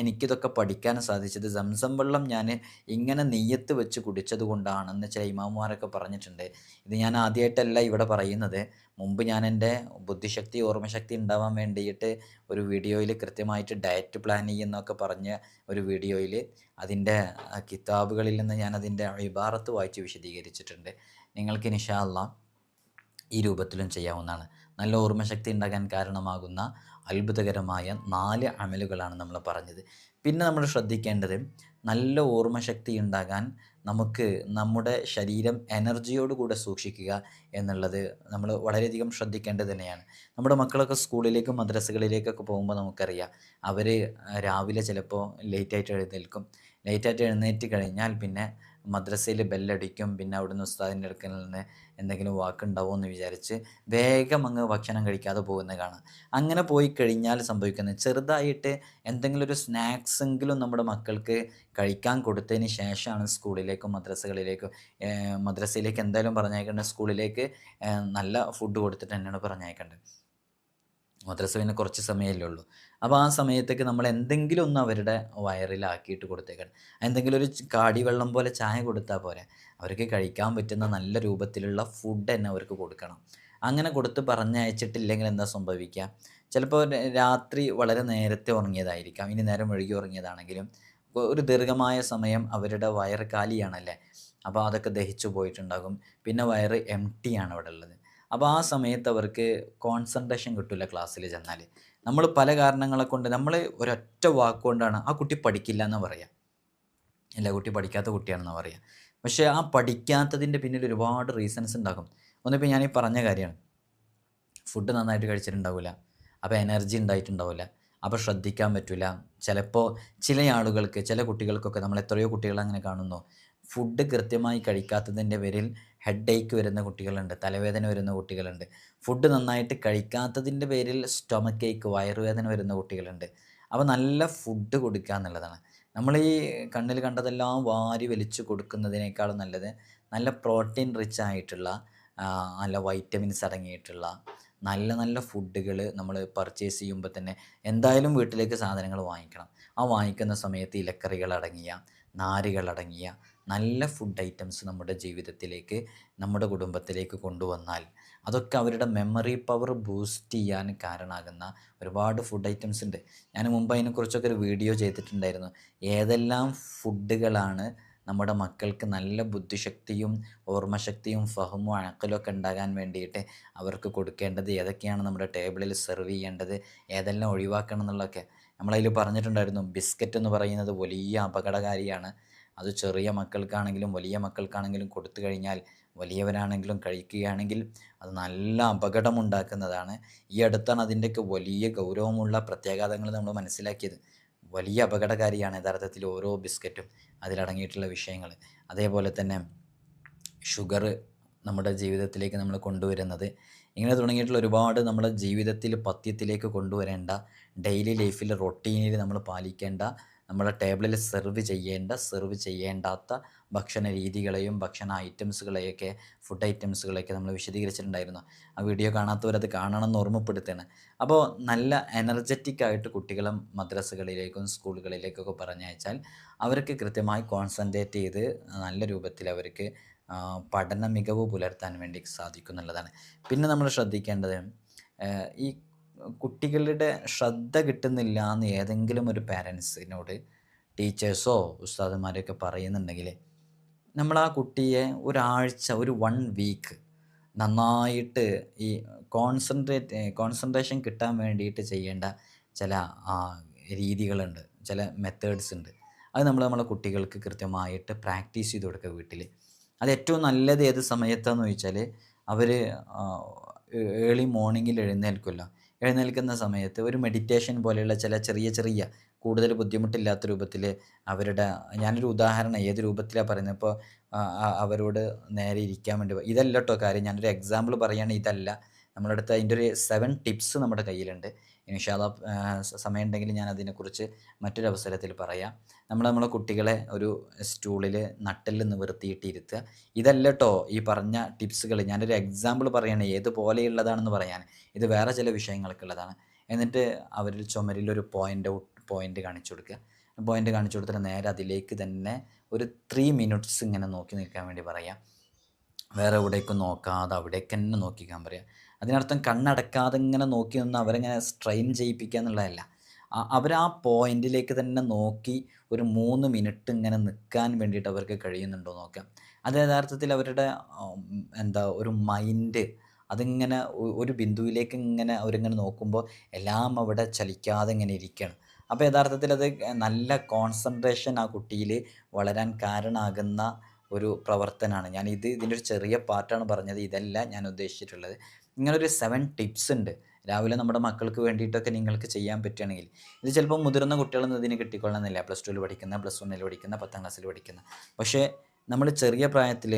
എനിക്കിതൊക്കെ പഠിക്കാൻ സാധിച്ചത് സംസം വെള്ളം ഞാൻ ഇങ്ങനെ നെയ്യത്ത് വെച്ച് കുടിച്ചത് കൊണ്ടാണെന്ന് ചില ഇമാമുമാരൊക്കെ പറഞ്ഞിട്ടുണ്ട്. ഇത് ഞാൻ ആദ്യമായിട്ടല്ല ഇവിടെ പറയുന്നത്. മുമ്പ് ഞാൻ എൻ്റെ ബുദ്ധിശക്തി ഓർമ്മശക്തി ഉണ്ടാവാൻ വേണ്ടിയിട്ട് ഒരു വീഡിയോയിൽ കൃത്യമായിട്ട് ഡയറ്റ് പ്ലാൻ ചെയ്യുന്നൊക്കെ പറഞ്ഞ ഒരു വീഡിയോയിൽ അതിൻ്റെ കിതാബുകളിൽ നിന്ന് ഞാൻ അതിൻ്റെ ഇബാറത്ത് വായിച്ച് വിശദീകരിച്ചിട്ടുണ്ട്. നിങ്ങൾക്ക് ഇൻഷാ അല്ലാഹ് ഈ രൂപത്തിലും ചെയ്യാവുന്നതാണ്. നല്ല ഓർമ്മശക്തി ഉണ്ടാകാൻ കാരണമാകുന്ന അത്ഭുതകരമായ 4 അമലുകളാണ് നമ്മൾ പറഞ്ഞത്. പിന്നെ നമ്മൾ ശ്രദ്ധിക്കേണ്ടത്, നല്ല ഓർമ്മശക്തി ഉണ്ടാകാൻ നമുക്ക് നമ്മുടെ ശരീരം എനർജിയോടുകൂടെ സൂക്ഷിക്കുക എന്നുള്ളത് നമ്മൾ വളരെയധികം ശ്രദ്ധിക്കേണ്ടത് തന്നെയാണ്. നമ്മുടെ മക്കളൊക്കെ സ്കൂളിലേക്കും മദ്രസകളിലേക്കൊക്കെ പോകുമ്പോൾ നമുക്കറിയാം, അവർ രാവിലെ ചിലപ്പോൾ ലേറ്റായിട്ട് എഴുന്നേൽക്കും. ലേറ്റായിട്ട് എഴുന്നേറ്റ് കഴിഞ്ഞാൽ പിന്നെ മദ്രസയിൽ ബെല്ലടിക്കും. പിന്നെ അവിടുന്ന് ഉസ്താദിൻ്റെ അടുക്കൽ നിന്ന് എന്തെങ്കിലും വാക്കുണ്ടാവുമോ എന്ന് വിചാരിച്ച് വേഗം അങ്ങ് ഭക്ഷണം കഴിക്കാതെ പോകുന്നത് കാണാം. അങ്ങനെ പോയി കഴിഞ്ഞാൽ സംഭവിക്കുന്നത്, ചെറുതായിട്ട് എന്തെങ്കിലും ഒരു സ്നാക്സ് എങ്കിലും നമ്മുടെ മക്കൾക്ക് കഴിക്കാൻ കൊടുത്തതിന് ശേഷമാണ് സ്കൂളിലേക്കും മദ്രസകളിലേക്കും, മദ്രസയിലേക്ക് എന്തായാലും പറഞ്ഞയക്കേണ്ടത്, സ്കൂളിലേക്ക് നല്ല ഫുഡ് കൊടുത്തിട്ട് തന്നെയാണ് പറഞ്ഞയക്കേണ്ടത്. മദ്രസ പിന്നെ കുറച്ച് സമയമല്ലേ ഉള്ളൂ. അപ്പോൾ ആ സമയത്തേക്ക് നമ്മൾ എന്തെങ്കിലും ഒന്ന് അവരുടെ വയറിലാക്കിയിട്ട് കൊടുത്തേക്കണം. എന്തെങ്കിലും ഒരു കാടിവെള്ളം പോലെ ചായ കൊടുത്താൽ പോരെ, അവർക്ക് കഴിക്കാൻ പറ്റുന്ന നല്ല രൂപത്തിലുള്ള ഫുഡ് തന്നെ അവർക്ക് കൊടുക്കണം. അങ്ങനെ കൊടുത്ത് പറഞ്ഞയച്ചിട്ടില്ലെങ്കിൽ എന്താ സംഭവിക്കുക, ചിലപ്പോൾ രാത്രി വളരെ നേരത്തെ ഉറങ്ങിയതായിരിക്കാം, ഇനി നേരം വൈകി ഉറങ്ങിയതാണെങ്കിലും ഒരു ദീർഘമായ സമയം അവരുടെ വയറ് കാലിയാണല്ലേ, അപ്പോൾ അതൊക്കെ ദഹിച്ചു പോയിട്ടുണ്ടാകും. പിന്നെ വയറ് എം ടി ആണ് അവിടെ ഉള്ളത്. അപ്പോൾ ആ സമയത്ത് അവർക്ക് കോൺസെൻട്രേഷൻ കിട്ടില്ല ക്ലാസ്സിൽ ചെന്നാൽ. നമ്മൾ പല കാരണങ്ങളെ കൊണ്ട് നമ്മൾ ഒരൊറ്റ വാക്കുകൊണ്ടാണ് ആ കുട്ടി പഠിക്കില്ല എന്ന് പറയുക, ഇല്ല കുട്ടി പഠിക്കാത്ത കുട്ടിയാണെന്ന് പറയുക. പക്ഷേ ആ പഠിക്കാത്തതിൻ്റെ പിന്നിൽ ഒരുപാട് റീസൺസ് ഉണ്ടാകും. ഒന്നിപ്പോൾ ഞാനീ പറഞ്ഞ കാര്യമാണ്, ഫുഡ് നന്നായിട്ട് കഴിച്ചിട്ടുണ്ടാവില്ല, അപ്പോൾ എനർജി ഉണ്ടായിട്ടുണ്ടാവില്ല, അപ്പോൾ ശ്രദ്ധിക്കാൻ പറ്റില്ല. ചിലപ്പോൾ ചില ആളുകൾക്ക്, ചില കുട്ടികൾക്കൊക്കെ, നമ്മൾ എത്രയോ കുട്ടികൾ അങ്ങനെ കാണുന്നു, ഫുഡ് കൃത്യമായി കഴിക്കാത്തതിൻ്റെ പേരിൽ ഹെഡ് ഏക്ക് വരുന്ന കുട്ടികളുണ്ട്, തലവേദന വരുന്ന കുട്ടികളുണ്ട്. ഫുഡ് നന്നായിട്ട് കഴിക്കാത്തതിൻ്റെ പേരിൽ സ്റ്റൊമക്ക് ഏക്ക്, വയറുവേദന വരുന്ന കുട്ടികളുണ്ട്. അപ്പോൾ നല്ല ഫുഡ് കൊടുക്കുക എന്നുള്ളതാണ്. നമ്മൾ ഈ കണ്ണിൽ കണ്ടതെല്ലാം വാരി വലിച്ചു കൊടുക്കുന്നതിനേക്കാളും നല്ലത് നല്ല പ്രോട്ടീൻ റിച്ച് ആയിട്ടുള്ള, നല്ല വൈറ്റമിൻസ് അടങ്ങിയിട്ടുള്ള നല്ല നല്ല ഫുഡുകൾ നമ്മൾ പർച്ചേസ് ചെയ്യുമ്പോൾ തന്നെ എന്തായാലും വീട്ടിലേക്ക് സാധനങ്ങൾ വാങ്ങിക്കണം. ആ വാങ്ങിക്കുന്ന സമയത്ത് ഇലക്കറികൾ അടങ്ങിയ നാരുകളടങ്ങിയ നല്ല ഫുഡ് ഐറ്റംസ് നമ്മുടെ ജീവിതത്തിലേക്ക്, നമ്മുടെ കുടുംബത്തിലേക്ക് കൊണ്ടുവന്നാൽ അതൊക്കെ അവരുടെ മെമ്മറി പവർ ബൂസ്റ്റ് ചെയ്യാൻ കാരണമാകുന്ന ഒരുപാട് ഫുഡ് ഐറ്റംസ് ഉണ്ട്. ഞാൻ മുമ്പ് അതിനെക്കുറിച്ചൊക്കെ ഒരു വീഡിയോ ചെയ്തിട്ടുണ്ടായിരുന്നു. ഏതെല്ലാം ഫുഡുകളാണ് നമ്മുടെ മക്കൾക്ക് നല്ല ബുദ്ധിശക്തിയും ഓർമ്മശക്തിയും ഫഹമും അഴക്കലൊക്കെ ഉണ്ടാകാൻ വേണ്ടിയിട്ട് അവർക്ക് കൊടുക്കേണ്ടത്, ഏതൊക്കെയാണ് നമ്മുടെ ടേബിളിൽ സെർവ് ചെയ്യേണ്ടത്, ഏതെല്ലാം ഒഴിവാക്കണം എന്നുള്ളതൊക്കെ നമ്മളതിൽ പറഞ്ഞിട്ടുണ്ടായിരുന്നു. ബിസ്ക്കറ്റ് എന്ന് പറയുന്നത് വലിയ അപകടകാരിയാണ്. അത് ചെറിയ മക്കൾക്കാണെങ്കിലും വലിയ മക്കൾക്കാണെങ്കിലും കൊടുത്തു കഴിഞ്ഞാൽ, വലിയവരാണെങ്കിലും കഴിക്കുകയാണെങ്കിൽ അത് നല്ല അപകടമുണ്ടാക്കുന്നതാണ്. ഈ അടുത്താണ് അതിൻ്റെയൊക്കെ വലിയ ഗൗരവമുള്ള പ്രത്യാഘാതങ്ങൾ നമ്മൾ മനസ്സിലാക്കിയത്. വലിയ അപകടകാരിയാണ് യഥാർത്ഥത്തിൽ ഓരോ ബിസ്ക്കറ്റും, അതിലടങ്ങിയിട്ടുള്ള വിഷയങ്ങൾ. അതേപോലെ തന്നെ ഷുഗർ നമ്മുടെ ജീവിതത്തിലേക്ക് നമ്മൾ കൊണ്ടുവരുന്നത്, ഇങ്ങനെ തുടങ്ങിയിട്ടുള്ള ഒരുപാട് നമ്മുടെ ജീവിതത്തിൽ പഥ്യത്തിലേക്ക് കൊണ്ടുവരേണ്ട, ഡെയിലി ലൈഫിൽ റൊട്ടീനിൽ നമ്മൾ പാലിക്കേണ്ട, നമ്മുടെ ടേബിളിൽ സെർവ് ചെയ്യേണ്ടാത്ത ഭക്ഷണ രീതികളെയും ഭക്ഷണ ഐറ്റംസുകളെയൊക്കെ, ഫുഡ് ഐറ്റംസുകളെയൊക്കെ നമ്മൾ വിശദീകരിച്ചിട്ടുണ്ടായിരുന്നു. ആ വീഡിയോ കാണാത്തവരത് കാണണം എന്ന് ഓർമ്മപ്പെടുത്തുകയാണ്. അപ്പോൾ നല്ല എനർജറ്റിക് ആയിട്ട് കുട്ടികളെ മദ്രസകളിലേക്കും സ്കൂളുകളിലേക്കൊക്കെ പറഞ്ഞയച്ചാൽ അവർക്ക് കൃത്യമായി കോൺസെൻട്രേറ്റ് ചെയ്ത് നല്ല രൂപത്തിൽ അവർക്ക് പഠന മികവ് പുലർത്താൻ വേണ്ടി സാധിക്കും എന്നുള്ളതാണ്. പിന്നെ നമ്മൾ ശ്രദ്ധിക്കേണ്ടത്, ഈ കുട്ടികളുടെ ശ്രദ്ധ കിട്ടുന്നില്ല എന്ന് ഏതെങ്കിലും ഒരു പാരൻസിനോട് ടീച്ചേഴ്സോ ഉസ്താദുമാരൊക്കെ പറയുന്നുണ്ടെങ്കിൽ, നമ്മൾ ആ കുട്ടിയെ ഒരാഴ്ച, ഒരു 1 വീക്ക് നന്നായിട്ട് ഈ കോൺസെൻട്രേഷൻ കിട്ടാൻ വേണ്ടിയിട്ട് ചെയ്യേണ്ട ചില രീതികളുണ്ട്, ചില മെത്തേഡ്സ് ഉണ്ട്. അത് നമ്മളെ കുട്ടികൾക്ക് കൃത്യമായിട്ട് പ്രാക്ടീസ് ചെയ്ത് കൊടുക്കുക വീട്ടിൽ. അത് ഏറ്റവും നല്ലത് ഏത് സമയത്താണെന്ന് ചോദിച്ചാൽ, അവർ ഏർലി മോർണിംഗിൽ എഴുന്നേൽക്കുന്ന സമയത്ത് ഒരു മെഡിറ്റേഷൻ പോലെയുള്ള ചില ചെറിയ ചെറിയ, കൂടുതൽ ബുദ്ധിമുട്ടില്ലാത്ത രൂപത്തിൽ അവരുടെ, ഞാനൊരു ഉദാഹരണം ഏത് രൂപത്തിലാണ് പറയുന്നത്, ഇപ്പോൾ അവരോട് നേരെ ഇരിക്കാൻ വേണ്ടി, ഇതല്ല കേട്ടോ കാര്യം, ഞാനൊരു എക്സാമ്പിൾ പറയുകയാണെങ്കിൽ ഇതല്ല. നമ്മുടെ അടുത്ത് അതിൻ്റെ ഒരു 7 ടിപ്സ് നമ്മുടെ കയ്യിലുണ്ട്. ഇൻഷാ അല്ലാഹ് സമയം ഉണ്ടെങ്കിൽ ഞാൻ അതിനെക്കുറിച്ച് മറ്റൊരു അവസരത്തിൽ പറയാം. നമ്മളെ കുട്ടികളെ ഒരു സ്റ്റൂളിൽ നട്ടെല്ല് നിവർത്തിയിട്ട് ഇരുത്തുക. ഇതല്ല കേട്ടോ ഈ പറഞ്ഞ ടിപ്സുകൾ, ഞാനൊരു എക്സാമ്പിൾ പറയുകയാണ് ഏതുപോലെയുള്ളതാണെന്ന് പറയാൻ. ഇത് വേറെ ചില വിഷയങ്ങൾക്കുള്ളതാണ്. എന്നിട്ട് അവരിൽ ചുമരിലൊരു പോയിൻ്റ് കാണിച്ചു കൊടുക്കുക. പോയിൻ്റ് കാണിച്ചു കൊടുത്തിട്ട് നേരെ അതിലേക്ക് തന്നെ ഒരു 3 മിനിറ്റ്സ് ഇങ്ങനെ നോക്കി നിൽക്കാൻ വേണ്ടി പറയാം. വേറെ എവിടേക്കും നോക്കാതെ അവിടേക്ക് തന്നെ നോക്കിക്കാൻ പറയാം. അതിനർത്ഥം കണ്ണടക്കാതെ ഇങ്ങനെ നോക്കി നിന്ന് അവരെങ്ങനെ സ്ട്രെയിൻ ചെയ്യിപ്പിക്കുക എന്നുള്ളതല്ല. അവർ ആ പോയിന്റിലേക്ക് തന്നെ നോക്കി ഒരു 3 മിനിറ്റ് ഇങ്ങനെ നിൽക്കാൻ വേണ്ടിയിട്ട് അവർക്ക് കഴിയുന്നുണ്ടോ നോക്കാം. അത് യഥാർത്ഥത്തിൽ അവരുടെ ഒരു മൈൻഡ് അതിങ്ങനെ ഒരു ബിന്ദുവിലേക്ക് ഇങ്ങനെ അവരിങ്ങനെ നോക്കുമ്പോൾ എല്ലാം അവിടെ ചലിക്കാതെ ഇങ്ങനെ ഇരിക്കുകയാണ്. അപ്പോൾ യഥാർത്ഥത്തിൽ അത് നല്ല കോൺസെൻട്രേഷൻ ആ കുട്ടിയിൽ വളരാൻ കാരണമാകുന്ന ഒരു പ്രവർത്തനമാണ്. ഇതിൻ്റെ ഒരു ചെറിയ പാർട്ടാണ് പറഞ്ഞത്, ഇതല്ല ഞാൻ ഉദ്ദേശിച്ചിട്ടുള്ളത്. ഇങ്ങനൊരു 7 ടിപ്സ് ഉണ്ട്. രാവിലെ നമ്മുടെ മക്കൾക്ക് വേണ്ടിയിട്ടൊക്കെ നിങ്ങൾക്ക് ചെയ്യാൻ പറ്റുകയാണെങ്കിൽ, ഇത് ചിലപ്പോൾ മുതിർന്ന കുട്ടികളൊന്നും ഇതിന് കിട്ടിക്കൊള്ളണമെന്നില്ല. +2 പഠിക്കുന്ന, +1 പഠിക്കുന്ന, 10ാം ക്ലാസ്സിൽ പഠിക്കുന്ന. പക്ഷേ നമ്മൾ ചെറിയ പ്രായത്തിൽ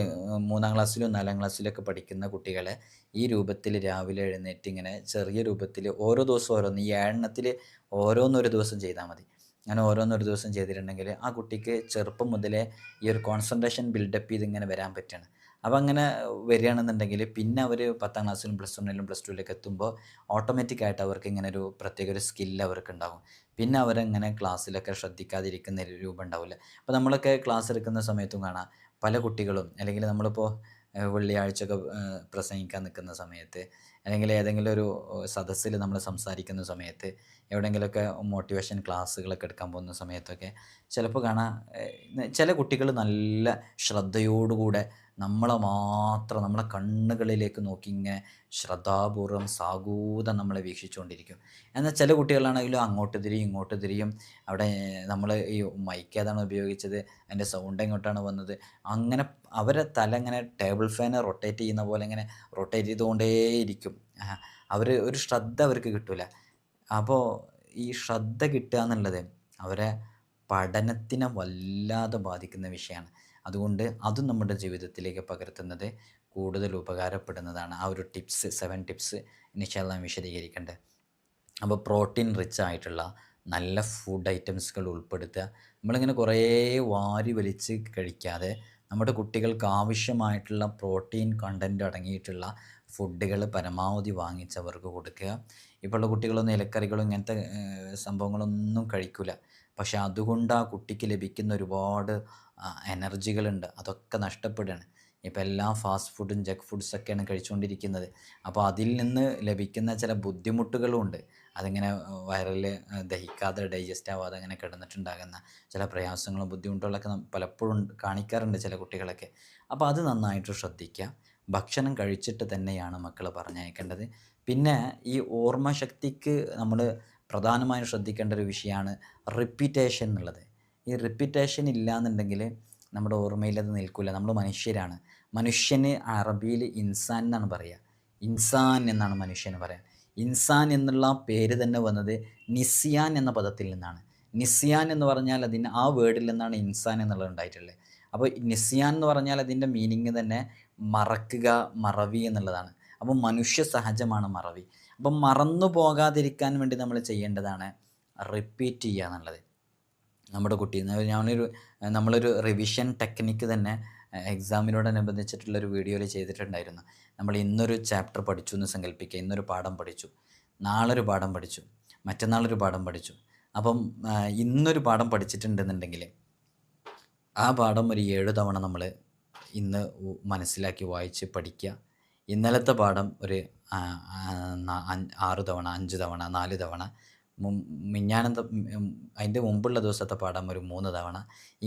3ാം ക്ലാസ്സിലും 4ാം ക്ലാസ്സിലൊക്കെ പഠിക്കുന്ന കുട്ടികളെ ഈ രൂപത്തിൽ രാവിലെ എഴുന്നേറ്റ് ഇങ്ങനെ ചെറിയ രൂപത്തിൽ ഓരോ ദിവസം ഓരോന്ന്, ഈ 7 ഓരോന്നൊരു ദിവസം ചെയ്താൽ മതി. അങ്ങനെ ഓരോന്നൊരു ദിവസം ചെയ്തിട്ടുണ്ടെങ്കിൽ ആ കുട്ടിക്ക് ചെറുപ്പം മുതലേ ഈ ഒരു കോൺസെൻട്രേഷൻ ബിൽഡപ്പ് ചെയ്ത് ഇങ്ങനെ വരാൻ പറ്റുകയാണ്. അപ്പോൾ അങ്ങനെ വരികയാണെന്നുണ്ടെങ്കിൽ പിന്നെ അവർ 10ാം ക്ലാസ്സിലും +1ലും +2ലേക്ക് എത്തുമ്പോൾ ഓട്ടോമാറ്റിക്കായിട്ട് അവർക്ക് ഇങ്ങനെ ഒരു പ്രത്യേക ഒരു സ്കില്ല് അവർക്ക് ഉണ്ടാകും. പിന്നെ അവരങ്ങനെ ക്ലാസ്സിലൊക്കെ ശ്രദ്ധിക്കാതിരിക്കുന്ന രൂപം ഉണ്ടാവില്ല. അപ്പോൾ നമ്മളൊക്കെ ക്ലാസ് എടുക്കുന്ന സമയത്തും കാണാം പല കുട്ടികളും, അല്ലെങ്കിൽ നമ്മളിപ്പോൾ വെള്ളിയാഴ്ചയൊക്കെ പ്രസംഗിക്കാൻ നിൽക്കുന്ന സമയത്ത്, അല്ലെങ്കിൽ ഏതെങ്കിലും ഒരു സദസ്സിൽ നമ്മൾ സംസാരിക്കുന്ന സമയത്ത്, എവിടെയെങ്കിലുമൊക്കെ മോട്ടിവേഷൻ ക്ലാസ്സുകളൊക്കെ എടുക്കാൻ പോകുന്ന സമയത്തൊക്കെ ചിലപ്പോൾ കാണാം ചില കുട്ടികൾ നല്ല ശ്രദ്ധയോടുകൂടെ നമ്മളെ കണ്ണുകളിലേക്ക് നോക്കി ഇങ്ങനെ ശ്രദ്ധാപൂർവം സാഗൂതം നമ്മളെ വീക്ഷിച്ചുകൊണ്ടിരിക്കും. എന്നാൽ ചില കുട്ടികളാണെങ്കിലും അങ്ങോട്ട് തിരിയും ഇങ്ങോട്ട് തിരിയും. അവിടെ നമ്മൾ ഈ മൈക്ക് ഏതാണ് ഉപയോഗിച്ചത്, അതിൻ്റെ സൗണ്ട് എങ്ങോട്ടാണ് വന്നത്, അങ്ങനെ അവരെ തല ഇങ്ങനെ ടേബിൾ ഫാന് റൊട്ടേറ്റ് ചെയ്യുന്ന പോലെ ഇങ്ങനെ റൊട്ടേറ്റ് ചെയ്തുകൊണ്ടേയിരിക്കും. ഒരു ശ്രദ്ധ അവർക്ക് കിട്ടില്ല. അപ്പോൾ ഈ ശ്രദ്ധ കിട്ടുക എന്നുള്ളത് അവരെ പഠനത്തിനെ വല്ലാതെ ബാധിക്കുന്ന വിഷയമാണ്. അതുകൊണ്ട് അതും നമ്മുടെ ജീവിതത്തിലേക്ക് പകർത്തുന്നത് കൂടുതൽ ഉപകാരപ്പെടുന്നതാണ്. ആ ഒരു 7 ടിപ്സ് ഇൻഷാ അല്ലാഹ് വിശദീകരിക്കേണ്ടത്. അപ്പോൾ പ്രോട്ടീൻ റിച്ച് ആയിട്ടുള്ള നല്ല ഫുഡ് ഐറ്റംസുകൾ ഉൾപ്പെടുത്തുക. നമ്മളിങ്ങനെ കുറേ വാരി വലിച്ച് കഴിക്കാതെ നമ്മുടെ കുട്ടികൾക്ക് ആവശ്യമായിട്ടുള്ള പ്രോട്ടീൻ കണ്ടൻറ്റ് അടങ്ങിയിട്ടുള്ള ഫുഡുകൾ പരമാവധി വാങ്ങിച്ചവർക്ക് കൊടുക്കുക. ഇപ്പോഴുള്ള കുട്ടികളൊന്നും ഇലക്കറികളും ഇങ്ങനത്തെ സംഭവങ്ങളൊന്നും കഴിക്കില്ല. പക്ഷെ അതുകൊണ്ട് ആ കുട്ടിക്ക് ലഭിക്കുന്ന ഒരുപാട് എനർജികളുണ്ട്, അതൊക്കെ നഷ്ടപ്പെടുകയാണ്. ഇപ്പോൾ എല്ലാ ഫാസ്റ്റ് ഫുഡും ജങ്ക് ഫുഡ്സൊക്കെയാണ് കഴിച്ചുകൊണ്ടിരിക്കുന്നത്. അപ്പോൾ അതിൽ നിന്ന് ലഭിക്കുന്ന ചില ബുദ്ധിമുട്ടുകളും ഉണ്ട്. അതിങ്ങനെ വയറിൽ ദഹിക്കാതെ ഡൈജസ്റ്റ് ആവാതെ അങ്ങനെ കിടന്നിട്ടുണ്ടാകുന്ന ചില പ്രയാസങ്ങളും ബുദ്ധിമുട്ടുകളൊക്കെ പലപ്പോഴും കാണിക്കാറുണ്ട് ചില കുട്ടികളൊക്കെ. അപ്പോൾ അത് നന്നായിട്ട് ശ്രദ്ധിക്കുക. ഭക്ഷണം കഴിച്ചിട്ട് തന്നെയാണ് മക്കളെ പറഞ്ഞയക്കേണ്ടത്. പിന്നെ ഈ ഓർമ്മശക്തിക്ക് നമ്മൾ പ്രധാനമായും ശ്രദ്ധിക്കേണ്ട ഒരു വിഷയമാണ് റിപ്പീറ്റേഷൻ എന്നുള്ളത്. ഈ റിപ്പീറ്റേഷൻ ഇല്ലയെന്നുണ്ടെങ്കിൽ നമ്മുടെ ഓർമ്മയിൽ അത് നിൽക്കില്ല. നമ്മൾ മനുഷ്യരാണ്. മനുഷ്യന് അറബിയിൽ ഇൻസാൻ എന്നാണ് പറയുക. ഇൻസാൻ എന്നാണ് മനുഷ്യന് പറയുക. ഇൻസാൻ എന്നുള്ള പേര് തന്നെ വന്നത് നിസ്യാൻ എന്ന പദത്തിൽ നിന്നാണ്. നിസ്യാൻ എന്ന് പറഞ്ഞാൽ അതിന് ആ വേർഡിൽ നിന്നാണ് ഇൻസാൻ എന്നുള്ളത് ഉണ്ടായിട്ടുള്ളത്. അപ്പോൾ നിസ്യാൻ എന്ന് പറഞ്ഞാൽ അതിൻ്റെ മീനിങ് തന്നെ മറക്കുക, മറവി എന്നുള്ളതാണ്. അപ്പോൾ മനുഷ്യ സഹജമാണ് മറവി. അപ്പം മറന്നു പോകാതിരിക്കാൻ വേണ്ടി നമ്മൾ ചെയ്യേണ്ടതാണ് റിപ്പീറ്റ് ചെയ്യുക എന്നുള്ളത്. നമ്മുടെ കുട്ടി നമ്മളൊരു റിവിഷൻ ടെക്നിക്ക് തന്നെ എക്സാമിനോടനുബന്ധിച്ചിട്ടുള്ളൊരു വീഡിയോയിൽ ചെയ്തിട്ടുണ്ടായിരുന്നു. നമ്മൾ ഇന്നൊരു ചാപ്റ്റർ പഠിച്ചു എന്ന് സങ്കല്പിക്കുക. ഇന്നൊരു പാഠം പഠിച്ചു, നാളൊരു പാഠം പഠിച്ചു, മറ്റന്നാളൊരു പാഠം പഠിച്ചു. അപ്പം ഇന്നൊരു പാഠം പഠിച്ചിട്ടുണ്ടെന്നുണ്ടെങ്കിൽ ആ പാഠം ഒരു 7 തവണ നമ്മൾ ഇന്ന് മനസ്സിലാക്കി വായിച്ച് പഠിക്കുക. ഇന്നലത്തെ പാഠം ഒരു 6 തവണ, 5 തവണ, 4 തവണ, മിഞ്ഞാന്നത്തെ അതിൻ്റെ മുമ്പുള്ള ദിവസത്തെ പാഠം ഒരു 3 തവണ.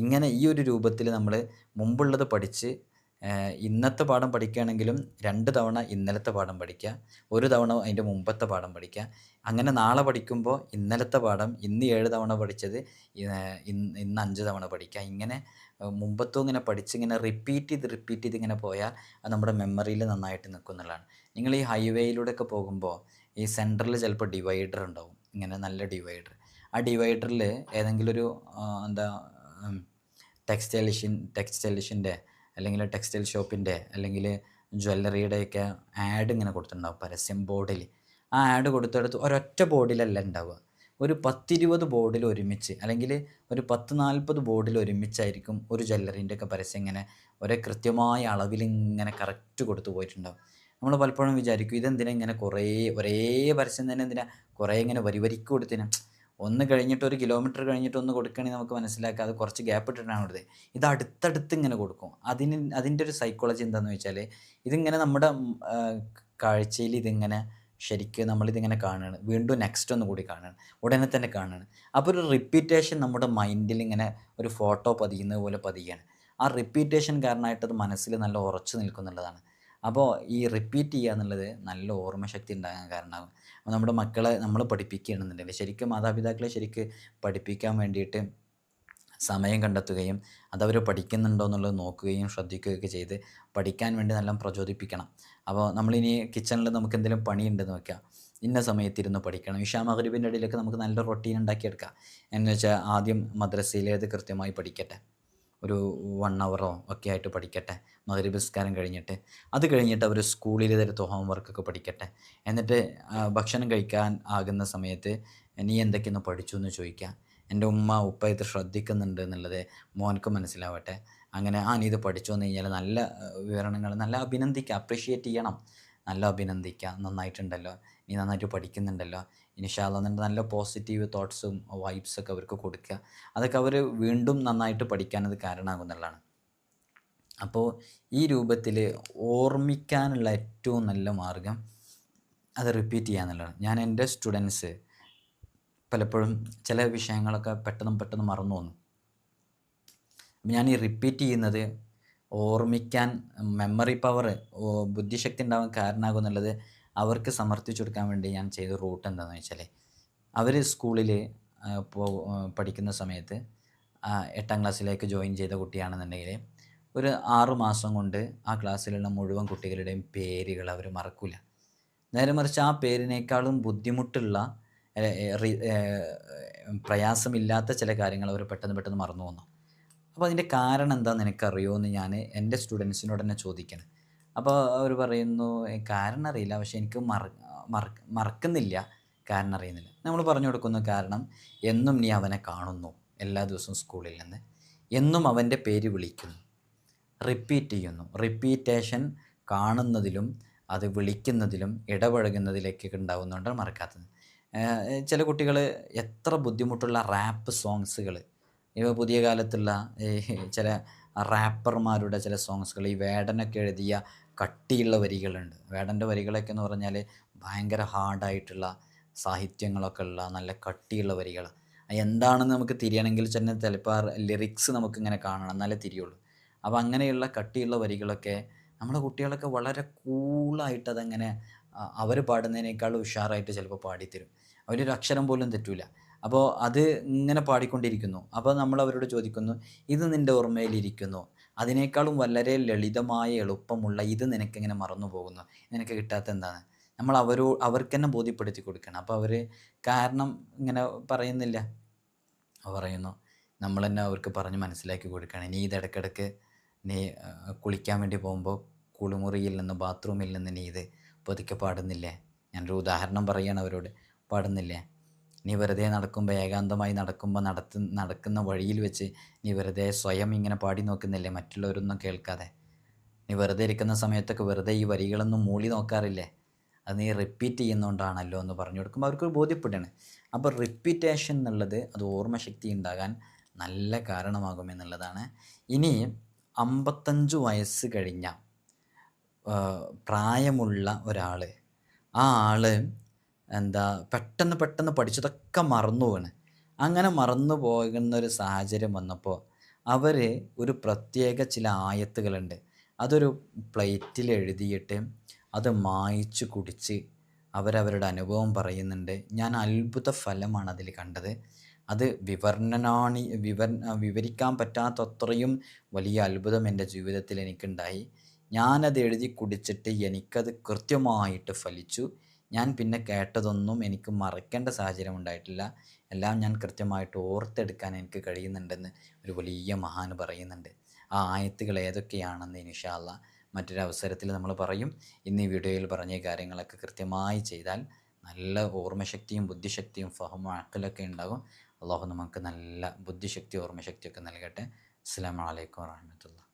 ഇങ്ങനെ ഈ ഒരു രൂപത്തിൽ നമ്മൾ മുമ്പുള്ളത് പഠിച്ച് ഇന്നത്തെ പാഠം പഠിക്കുകയാണെങ്കിലും 2 തവണ ഇന്നലത്തെ പാഠം പഠിക്കുക, 1 തവണ അതിൻ്റെ മുമ്പത്തെ പാഠം പഠിക്കുക. അങ്ങനെ നാളെ പഠിക്കുമ്പോൾ ഇന്നലത്തെ പാഠം ഇന്ന് 7 തവണ പഠിച്ചത് ഇന്ന് 5 തവണ പഠിക്കുക. ഇങ്ങനെ മുമ്പത്തും ഇങ്ങനെ പഠിച്ച് ഇങ്ങനെ റിപ്പീറ്റ് ചെയ്ത് ഇങ്ങനെ പോയാൽ അത് നമ്മുടെ മെമ്മറിയിൽ നന്നായിട്ട് നിൽക്കും എന്നുള്ളതാണ്. നിങ്ങൾ ഈ ഹൈവേയിലൂടെയൊക്കെ പോകുമ്പോൾ ഈ സെൻറ്ററിൽ ചിലപ്പോൾ ഡിവൈഡർ ഉണ്ടാവും, ഇങ്ങനെ നല്ല ഡിവൈഡർ. ആ ഡിവൈഡറിൽ ഏതെങ്കിലും ഒരു എന്താ ടെക്സ്റ്റൈലിഷിൻ്റെ അല്ലെങ്കിൽ ടെക്സ്റ്റൈൽ ഷോപ്പിൻ്റെ അല്ലെങ്കിൽ ജ്വല്ലറിയുടെയൊക്കെ ആഡ് ഇങ്ങനെ കൊടുത്തിട്ടുണ്ടാവും പരസ്യം ബോർഡിൽ. ആ ആഡ് കൊടുത്തെടുത്ത് ഒരൊറ്റ ബോർഡിലല്ല ഉണ്ടാവുക, ഒരു 10-20 ബോർഡിൽ ഒരുമിച്ച്, അല്ലെങ്കിൽ ഒരു 10-40 ബോർഡിൽ ഒരുമിച്ചായിരിക്കും ഒരു ജ്വല്ലറിൻ്റെയൊക്കെ പരസ്യം ഇങ്ങനെ ഒരേ കൃത്യമായ അളവിൽ ഇങ്ങനെ കറക്റ്റ് കൊടുത്തു പോയിട്ടുണ്ടാവും. നമ്മൾ പലപ്പോഴും വിചാരിക്കും ഇതെന്തിനാ ഇങ്ങനെ ഒരേ പരസ്യം തന്നെ എന്തിനാ കുറേ ഇങ്ങനെ വരിക്ക് കൊടുത്തിനാ. ഒന്ന് കഴിഞ്ഞിട്ട് 1 കിലോമീറ്റർ കഴിഞ്ഞിട്ട് ഒന്ന് കൊടുക്കുകയാണെങ്കിൽ നമുക്ക് മനസ്സിലാക്കാം അത് കുറച്ച് ഗ്യാപ്പ് ഇട്ടിട്ടാണ് കൊടുത്തത്. ഇത് അടുത്തടുത്ത് ഇങ്ങനെ കൊടുക്കും. അതിൻ്റെ ഒരു സൈക്കോളജി എന്താണെന്ന് വെച്ചാൽ ഇതിങ്ങനെ നമ്മുടെ കാഴ്ചയിൽ ഇതിങ്ങനെ ശരിക്കും നമ്മളിതിങ്ങനെ കാണുകയാണ്, വീണ്ടും നെക്സ്റ്റ് ഒന്ന് കൂടി കാണുകയാണ്, ഉടനെ തന്നെ കാണുകയാണ്. അപ്പോൾ ഒരു റിപ്പീറ്റേഷൻ നമ്മുടെ മൈൻഡിൽ ഇങ്ങനെ ഒരു ഫോട്ടോ പതിയുന്നത് പോലെ പതിയുകയാണ്. ആ റിപ്പീറ്റേഷൻ കാരണമായിട്ട് അത് മനസ്സിൽ നല്ല ഉറച്ചു നിൽക്കുന്നുള്ളതാണ്. അപ്പോൾ ഈ റിപ്പീറ്റ് ചെയ്യുക എന്നുള്ളത് നല്ല ഓർമ്മശക്തി ഉണ്ടാകാൻ കാരണമാകും. അപ്പോൾ നമ്മുടെ മക്കളെ നമ്മൾ പഠിപ്പിക്കുകയാണെന്നുണ്ടെങ്കിൽ ശരിക്കും മാതാപിതാക്കളെ ശരിക്ക് പഠിപ്പിക്കാൻ വേണ്ടിയിട്ട് സമയം കണ്ടെത്തുകയും അതവർ പഠിക്കുന്നുണ്ടോ എന്നുള്ളത് നോക്കുകയും ശ്രദ്ധിക്കുകയൊക്കെ ചെയ്ത് പഠിക്കാൻ വേണ്ടി നല്ല പ്രചോദിപ്പിക്കണം. അപ്പോൾ നമ്മളിനി കിച്ചണിൽ നമുക്ക് എന്തെങ്കിലും പണിയുണ്ടെന്ന് വെക്കുക, ഇന്ന സമയത്തിരുന്ന് പഠിക്കണം. ഇഷാ മഗ്രിബിൻ്റെ ഇടയിലൊക്കെ നമുക്ക് നല്ല റൊട്ടീൻ ഉണ്ടാക്കിയെടുക്കാം. എന്ന് വെച്ചാൽ ആദ്യം മദ്രസയിലേത് കൃത്യമായി പഠിക്കട്ടെ, ഒരു 1 അവറോ ഒക്കെ ആയിട്ട് പഠിക്കട്ടെ, മഗ്രിബ് നിസ്കാരം കഴിഞ്ഞിട്ട്. അത് കഴിഞ്ഞിട്ട് അവർ സ്കൂളിൽ തരത്ത് ഹോംവർക്കൊക്കെ പഠിക്കട്ടെ. എന്നിട്ട് ഭക്ഷണം കഴിക്കാൻ ആകുന്ന സമയത്ത് നീ എന്തൊക്കെയൊന്ന് പഠിച്ചു എന്ന് ചോദിക്കുക. എൻ്റെ ഉമ്മ ഉപ്പ ഇത് ശ്രദ്ധിക്കുന്നുണ്ട് എന്നുള്ളത് മോനക്ക് മനസ്സിലാവട്ടെ. അങ്ങനെ നീ ഇത് പഠിച്ചു വന്നു കഴിഞ്ഞാൽ നല്ല വിവരണങ്ങൾ നല്ല അഭിനന്ദിക്കുക, അപ്രിഷ്യേറ്റ് ചെയ്യണം. നല്ല അഭിനന്ദിക്കുക, നന്നായിട്ടുണ്ടല്ലോ, നീ നന്നായിട്ട് പഠിക്കുന്നുണ്ടല്ലോ, ഇൻഷാ അല്ലാഹ് എന്നിട്ട് നല്ല പോസിറ്റീവ് തോട്ട്സും വൈബ്സൊക്കെ അവർക്ക് കൊടുക്കുക. അതൊക്കെ അവർ വീണ്ടും നന്നായിട്ട് പഠിക്കാനത് കാരണമാകുന്നുള്ളതാണ്. അപ്പോൾ ഈ രൂപത്തിൽ ഓർമ്മിക്കാനുള്ള ഏറ്റവും നല്ല മാർഗം അത് റിപ്പീറ്റ് ചെയ്യുക എന്നുള്ളതാണ്. ഞാൻ എൻ്റെ സ്റ്റുഡൻസ് പലപ്പോഴും ചില വിഷയങ്ങളൊക്കെ പെട്ടെന്ന് മറന്നു പോകുന്നു. അപ്പം ഞാൻ ഈ റിപ്പീറ്റ് ചെയ്യുന്നത് ഓർമ്മിക്കാൻ, മെമ്മറി പവർ, ബുദ്ധിശക്തി ഉണ്ടാവാൻ കാരണമാകും എന്നുള്ളത് അവർക്ക് സമർത്ഥിച്ചു കൊടുക്കാൻ വേണ്ടി ഞാൻ ചെയ്ത റൂട്ട് എന്താണെന്ന് വെച്ചാൽ, അവർ സ്കൂളിൽ പഠിക്കുന്ന സമയത്ത് 8ാം ക്ലാസ്സിലേക്ക് ജോയിൻ ചെയ്ത കുട്ടിയാണെന്നുണ്ടെങ്കിൽ ഒരു 6 മാസം കൊണ്ട് ആ ക്ലാസ്സിലുള്ള മുഴുവൻ കുട്ടികളുടെയും പേരുകൾ അവർ മറക്കില്ല. നേരെ മറിച്ച് ആ പേരിനേക്കാളും ബുദ്ധിമുട്ടുള്ള പ്രയാസമില്ലാത്ത ചില കാര്യങ്ങൾ അവർ പെട്ടെന്ന് മറന്നു പോകുന്നു. അപ്പോൾ അതിൻ്റെ കാരണം എന്താണെന്ന് എനിക്കറിയുമോ എന്ന് ഞാൻ എൻ്റെ സ്റ്റുഡൻസിനോട് തന്നെ ചോദിക്കണം. അപ്പോൾ അവർ പറയുന്നു കാരണം അറിയില്ല, പക്ഷേ എനിക്ക് മറക്കുന്നില്ല, കാരണം അറിയുന്നില്ല. നമ്മൾ പറഞ്ഞു കൊടുക്കുന്ന കാരണം എന്നും നീ അവനെ കാണുന്നു, എല്ലാ ദിവസവും സ്കൂളിൽ നിന്ന് എന്നും അവൻ്റെ പേര് വിളിക്കുന്നു, റിപ്പീറ്റ് ചെയ്യുന്നു. റിപ്പീറ്റേഷൻ കാണുന്നതിലും അത് വിളിക്കുന്നതിലും ഇടപഴകുന്നതിലേക്കൊക്കെ ഉണ്ടാകുന്നതുകൊണ്ടാണ് മറക്കാത്തത്. ചില കുട്ടികൾ എത്ര ബുദ്ധിമുട്ടുള്ള റാപ്പ് സോങ്സുകൾ, ഇവ പുതിയ കാലത്തുള്ള ഈ ചില റാപ്പർമാരുടെ ചില സോങ്സുകൾ, ഈ വേടനൊക്കെ എഴുതിയ കട്ടിയുള്ള വരികളുണ്ട്. വേടൻ്റെ വരികളൊക്കെ എന്ന് പറഞ്ഞാൽ ഭയങ്കര ഹാർഡായിട്ടുള്ള സാഹിത്യങ്ങളൊക്കെ ഉള്ള നല്ല കട്ടിയുള്ള വരികൾ. എന്താണെന്ന് നമുക്ക് തിരിയണമെങ്കിൽ തന്നെ ചിലപ്പോൾ ആ ലിറിക്സ് നമുക്കിങ്ങനെ കാണണം, എന്നാലേ തിരിയുള്ളൂ. അപ്പോൾ അങ്ങനെയുള്ള കട്ടിയുള്ള വരികളൊക്കെ നമ്മുടെ കുട്ടികളൊക്കെ വളരെ കൂളായിട്ട് അതങ്ങനെ അവർ പാടുന്നതിനേക്കാൾ ഉഷാറായിട്ട് ചിലപ്പോൾ പാടിത്തരും. അവരൊരു അക്ഷരം പോലും തെറ്റൂല. അപ്പോൾ അത് ഇങ്ങനെ പാടിക്കൊണ്ടിരിക്കുന്നു. അപ്പോൾ നമ്മൾ അവരോട് ചോദിക്കുന്നു, "ഇത് നിൻ്റെ ഓർമ്മയിലിരിക്കുന്നു. അതിനേക്കാളും വളരെ ലളിതമായ എളുപ്പമുള്ള ഇത് നിനക്കെങ്ങനെ മറന്നു പോകുന്നു? നിനക്ക് കിട്ടാത്ത എന്താണ്?" നമ്മൾ അവർക്ക് തന്നെ ബോധ്യപ്പെടുത്തി കൊടുക്കണം. അപ്പോൾ അവർ കാരണം ഇങ്ങനെ പറയുന്നില്ല. പറയുന്നു, നമ്മൾ തന്നെ അവർക്ക് പറഞ്ഞ് മനസ്സിലാക്കി കൊടുക്കുകയാണ്. "നീ ഇത് ഇടയ്ക്കിടയ്ക്ക് നീ കുളിക്കാൻ വേണ്ടി പോകുമ്പോൾ കുളിമുറിയിൽ നിന്ന് ബാത്റൂമിൽ നിന്ന് നീ ഇത് പതുക്കെ പാടുന്നില്ലേ? ഞാനൊരു ഉദാഹരണം പറയുകയാണ് അവരോട്. പാടുന്നില്ലേ? നീ വെറുതെ നടക്കുമ്പോൾ ഏകാന്തമായി നടക്കുമ്പോൾ നടക്കുന്ന വഴിയിൽ വെച്ച് നീ വെറുതെ സ്വയം ഇങ്ങനെ പാടി നോക്കുന്നില്ലേ മറ്റുള്ളവരൊന്നും കേൾക്കാതെ? നീ വെറുതെ ഇരിക്കുന്ന സമയത്തൊക്കെ വെറുതെ ഈ വരികളൊന്നും മൂളി നോക്കാറില്ലേ? അത് നീ റിപ്പീറ്റ് ചെയ്യുന്നതുകൊണ്ടാണല്ലോ" എന്ന് പറഞ്ഞു കൊടുക്കുമ്പോൾ അവർക്കൊരു ബോധ്യപ്പെടുകയാണ്. അപ്പോൾ റിപ്പീറ്റേഷൻ എന്നുള്ളത് അത് ഓർമ്മശക്തി ഉണ്ടാകാൻ നല്ല കാരണമാകുമെന്നുള്ളതാണ്. ഇനി 55 വയസ്സ് കഴിഞ്ഞ പ്രായമുള്ള ഒരാൾ, ആ ആൾ പെട്ടെന്ന് പഠിച്ചതൊക്കെ മറന്നു പോവാണ്. അങ്ങനെ മറന്നു പോകുന്നൊരു സാഹചര്യം വന്നപ്പോൾ അവർ ഒരു പ്രത്യേക ചില ആയത്തുകളുണ്ട്. അതൊരു പ്ലേറ്റിൽ എഴുതിയിട്ട് അത് മായ്ച്ച് കുടിച്ച് അവരവരുടെ അനുഭവം പറയുന്നുണ്ട്. ഞാൻ അത്ഭുത ഫലമാണ് അതിൽ കണ്ടത്. അത് വിവരിക്കാൻ പറ്റാത്തത്രയും വലിയ അത്ഭുതം എൻ്റെ ജീവിതത്തിൽ എനിക്കുണ്ടായി. ഞാനത് എഴുതി കുടിച്ചിട്ട് എനിക്കത് കൃത്യമായിട്ട് ഫലിച്ചു. ഞാൻ പിന്നെ കേട്ടതൊന്നും എനിക്ക് മറക്കേണ്ട സാഹചര്യം ഉണ്ടായിട്ടില്ല. എല്ലാം ഞാൻ കൃത്യമായിട്ട് ഓർത്തെടുക്കാൻ എനിക്ക് കഴിയുന്നുണ്ടെന്ന് ഒരു വലിയ മഹാൻ പറയുന്നുണ്ട്. ആ ആയത്തുകൾ ഏതൊക്കെയാണെന്ന് ഇൻഷാ അല്ലാഹ് മറ്റൊരവസരത്തിൽ നമ്മൾ പറയും. ഇന്ന് ഈ വീഡിയോയിൽ പറഞ്ഞ കാര്യങ്ങളൊക്കെ കൃത്യമായി ചെയ്താൽ നല്ല ഓർമ്മശക്തിയും ബുദ്ധിശക്തിയും ഫഹമും അഖലൊക്കെ ഉണ്ടാകും. അള്ളാഹു നമുക്ക് നല്ല ബുദ്ധിശക്തി ഓർമ്മശക്തിയൊക്കെ നൽകട്ടെ. അസ്സലാമു അലൈക്കും വറഹ്മത്തുള്ളാഹി.